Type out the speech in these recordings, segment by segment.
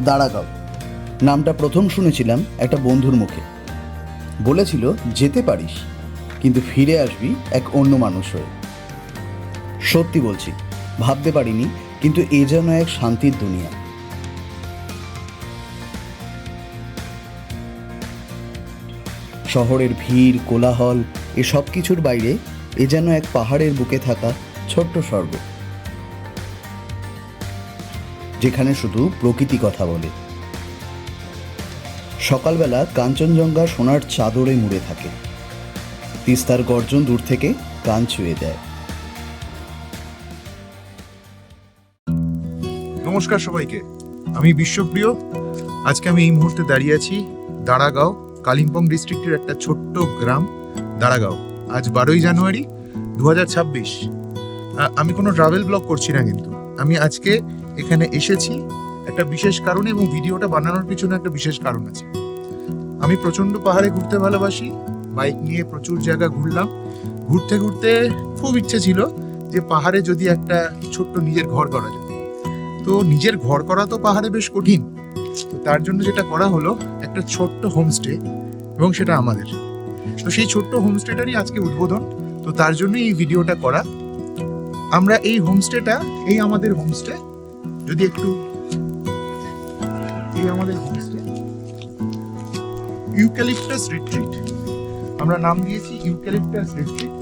দাঁড়াগাঁও নামটা প্রথম শুনেছিলাম একটা বন্ধুর মুখে। বলেছিল যেতে পারিস, কিন্তু ফিরে আসবি এক অন্য মানুষ হয়ে। সত্যি বলছি, ভাবতে পারিনি, কিন্তু এ যেন এক শান্তির দুনিয়া। শহরের ভিড়, কোলাহল, এসব কিছুর বাইরে এ যেন এক পাহাড়ের বুকে থাকা ছোট্ট স্বর্গ, যেখানে শুধু প্রকৃতি কথা বলে। সকালবেলা কাঞ্চনজঙ্ঘা সোনার চাদরে মুড়ে থাকে, তিস্তার গর্জন দূর থেকে কান ছুঁয়ে দেয়। নমস্কার সবাইকে, আমি বিশ্বপ্রিয়। আজকে আমি এই মুহূর্তে দাঁড়িয়ে আছি দাঁড়াগাঁও, কালিম্পং ডিস্ট্রিক্টের একটা ছোট্ট গ্রাম দাঁড়াগাঁও। আজ 12ই জানুয়ারি 2026। আমি কোনো ট্রাভেল ব্লগ করছি না, কিন্তু আমি আজকে এখানে এসেছি একটা বিশেষ কারণে, এবং ভিডিওটা বানানোর পিছনে একটা বিশেষ কারণ আছে। আমি প্রচণ্ড পাহাড়ে ঘুরতে ভালোবাসি, বাইক নিয়ে প্রচুর জায়গা ঘুরলাম। ঘুরতে ঘুরতে খুব ইচ্ছে ছিল যে পাহাড়ে যদি একটা ছোট্ট নিজের ঘর করা যায়। তো নিজের ঘর করা তো পাহাড়ে বেশ কঠিন, তো তার জন্য যেটা করা হলো একটা ছোট্ট হোমস্টে, এবং সেটা আমাদের। তো সেই ছোট্ট হোমস্টেটারই আজকে উদ্বোধন, তো তার জন্যই এই ভিডিওটা করা। আমরা এই হোমস্টেটা, এই আমাদের হোমস্টে, যদি একটু, এই আমাদের হোমস্টে ইউক্যালিপটাস রিট্রিট, আমরা নাম দিয়েছি ইউক্যালিপটাস রিট্রিট।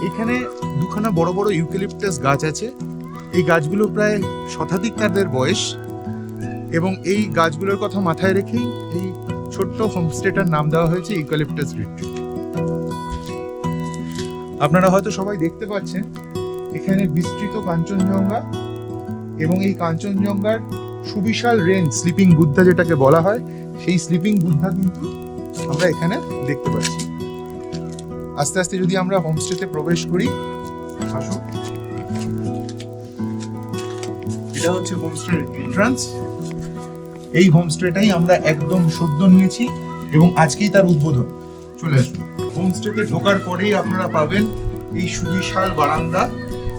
এখানে দুখানা বড় বড় ইউক্যালিপটাস গাছ আছে। এই গাছগুলো প্রায় শতাধিক তাদের বয়স, এবং এই গাছগুলোর কথা মাথায় রেখেই এই ছোট্ট হোমস্টেটার নাম দেওয়া হয়েছে ইউক্যালিপটাস রিট্রিট। আপনারা হয়তো সবাই দেখতে পাচ্ছেন এখানে বিস্তৃত কাঞ্চনজঙ্ঘা, এবং এই কাঞ্চনজঙ্ঘার সুবিশাল রেঞ্জ, স্লিপিং বুদ্ধা যেটাকে বলা হয়, সেই স্লিপিং বুদ্ধা কিন্তু আমরা এখানে দেখতে পাচ্ছি। আস্তে আস্তে যদি আমরা হোমস্টেতে প্রবেশ করি, আসুন। এটা হচ্ছে হোমস্টের এন্ট্রান্স। এই হোমস্টেটাই আমরা একদম সদ্য নিয়েছি, এবং আজকেই তার উদ্বোধন। চলে আসুন। হোমস্টেতে ঢোকার পরেই আপনারা পাবেন এই সুবিশাল বারান্দা,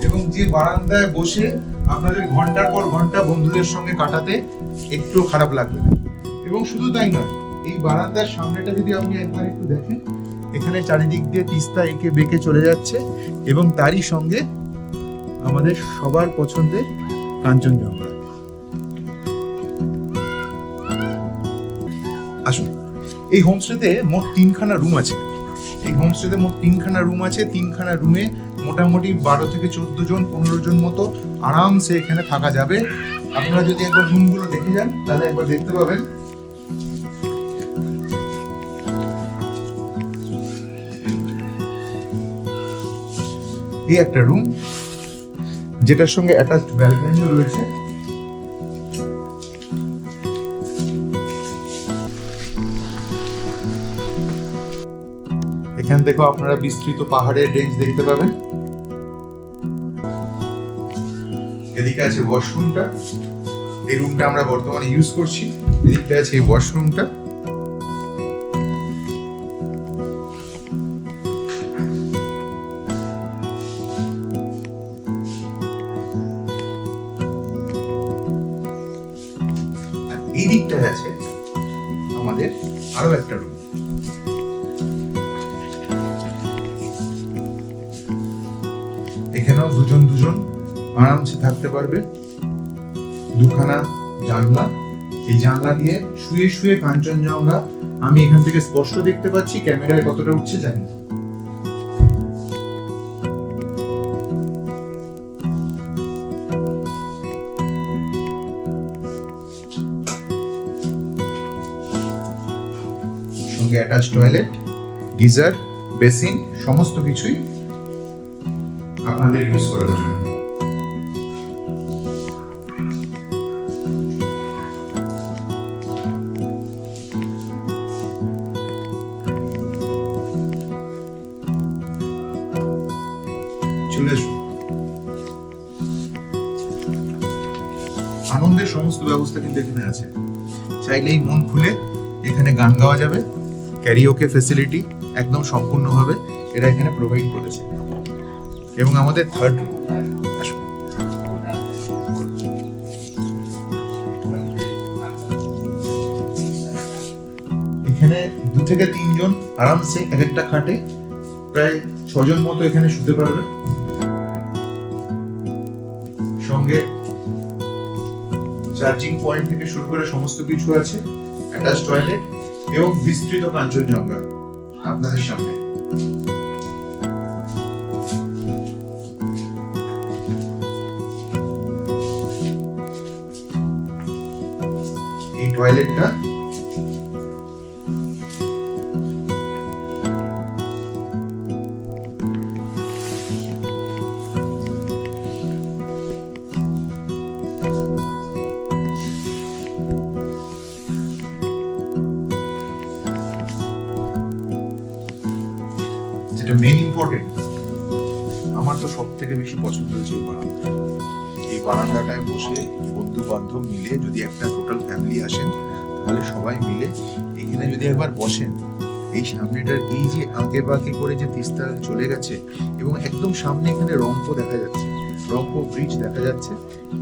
এবং যে বারান্দায় বসে আপনাদের ঘন্টার পর ঘন্টা বন্ধুদের সঙ্গে কাটাতে একটু খারাপ লাগবে না। এবং শুধু তাই নয়, এই বারান্দার সামনেটা যদি আপনি একবার একটু দেখেন, এখানে চারিদিক দিয়ে তিস্তা এঁকে বেঁকে চলে যাচ্ছে, এবং তারই সঙ্গে আমাদের সবার পছন্দের কাঞ্চনজঙ্ঘা। আসুন। এই হোমস্টেতে মোট 3খানা রুম আছে। এই হোমস্টেতে মোট 3খানা রুম আছে। 3খানা রুমে মোটামুটি 12 থেকে 14 জন, 15 জন মতো আরামসে এখানে থাকা যাবে। আপনারা যদি একবার রুমগুলো দেখে যান, তাহলে একবার দেখতে পাবেন। এই একটা রুম, যেটার সঙ্গে অ্যাটাচড ব্যালকনিও রয়েছে। এখান থেকেও আপনারা বিস্তৃত পাহাড়ের রেঞ্জ দেখতে পাবেন। এদিকে আছে ওয়াশরুমটা, এই রুমটা আমরা বর্তমানে ইউজ করছি। এদিকে আছে এই ওয়াশরুমটা। এই দিকটায় আছে আমাদের আরো একটা রুম। এখানেও দুজন দুজন আরামসে থাকতে পারবে। দুখানা জানলা, এই জানলা দিয়ে শুয়ে শুয়ে কাঞ্চনজঙ্ঘা আমি এখান থেকে স্পষ্ট দেখতে পাচ্ছি। ক্যামেরায় কতটা উঠছে জানি না। সঙ্গে অ্যাটাচ টয়লেট, গিজার, বেসিন, সমস্ত কিছুই আপনাদের ইউজ করার জন্য। চলে আসুন। আনন্দের সমস্ত ব্যবস্থা কিন্তু এখানে আছে। চাইলেই মন খুলে এখানে গান গাওয়া যাবে। ক্যারিওকে ফেসিলিটি একদম সম্পূর্ণভাবে এরা এখানে প্রোভাইড করেছে। এবং আমাদের থার্ড রুম, এখানে 2 থেকে 3 জন আরামসে এক একটা খাটে প্রায় 6 জন মতো এখানে শুতে পারবে। সঙ্গে চার্জিং পয়েন্ট থেকে শুরু করে সমস্ত কিছু আছে, অ্যাটাচ টয়লেট এবং বিস্তৃত কাঞ্চনজঙ্ঘা আপনাদের সামনে। এই টয়লেটটা যেটা মেইন ইম্পর্টেন্ট, আমার তো সব থেকে বেশি পছন্দ হয়েছে এই বারান্দা। এই বারান্দাটায় বসে বন্ধু বান্ধব মিলে যদি একটা টোটাল ফ্যামিলি আসেন, তাহলে সবাই মিলে এখানে যদি একবার বসেন, এই সামনেটার এই যে আঁকে বাঁকে করে যে তিস্তা চলে গেছে এবং একদম সামনে এখানে রংপো দেখা যাচ্ছে, রংপো ব্রিজ দেখা যাচ্ছে।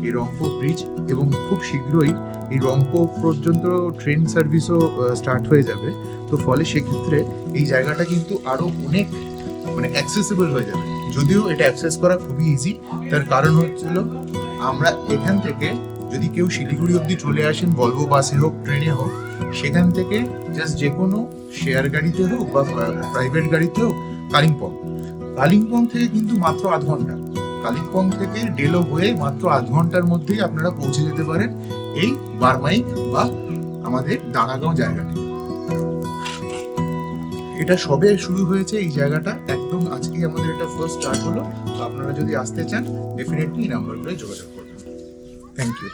এই রংপো ব্রিজ এবং খুব শীঘ্রই এই রংপো পর্যন্ত ট্রেন সার্ভিসও স্টার্ট হয়ে যাবে। তো ফলে সেক্ষেত্রে এই জায়গাটা কিন্তু আরো অনেক মানে অ্যাক্সেসিবল হয়ে যাবে। যদিও এটা অ্যাক্সেস করা খুবই ইজি, তার কারণ হচ্ছিল আমরা এখান থেকে যদি কেউ শিলিগুড়ি অবধি চলে আসেন, ভলভো বাসে হোক ট্রেনে হোক, সেখান থেকে জাস্ট যে কোনো শেয়ার গাড়িতে হোক বা প্রাইভেট গাড়িতে হোক কালিম্পং থেকে কিন্তু মাত্র আধ ঘন্টা, কালিম্পং থেকে ডেলো হয়ে মাত্র আধ ঘন্টার মধ্যেই আপনারা পৌঁছে যেতে পারেন এই বারমাইক বা আমাদের দাঁড়াগাঁও জায়গাটি। এটা সবে শুরু হয়েছে এই জায়গাটা, একদম আজকেই আমাদের এটা ফার্স্ট স্টার্ট হলো। তো আপনারা যদি আসতে চান ডেফিনেটলি এই নাম্বারটায় যোগাযোগ করবেন। Thank you.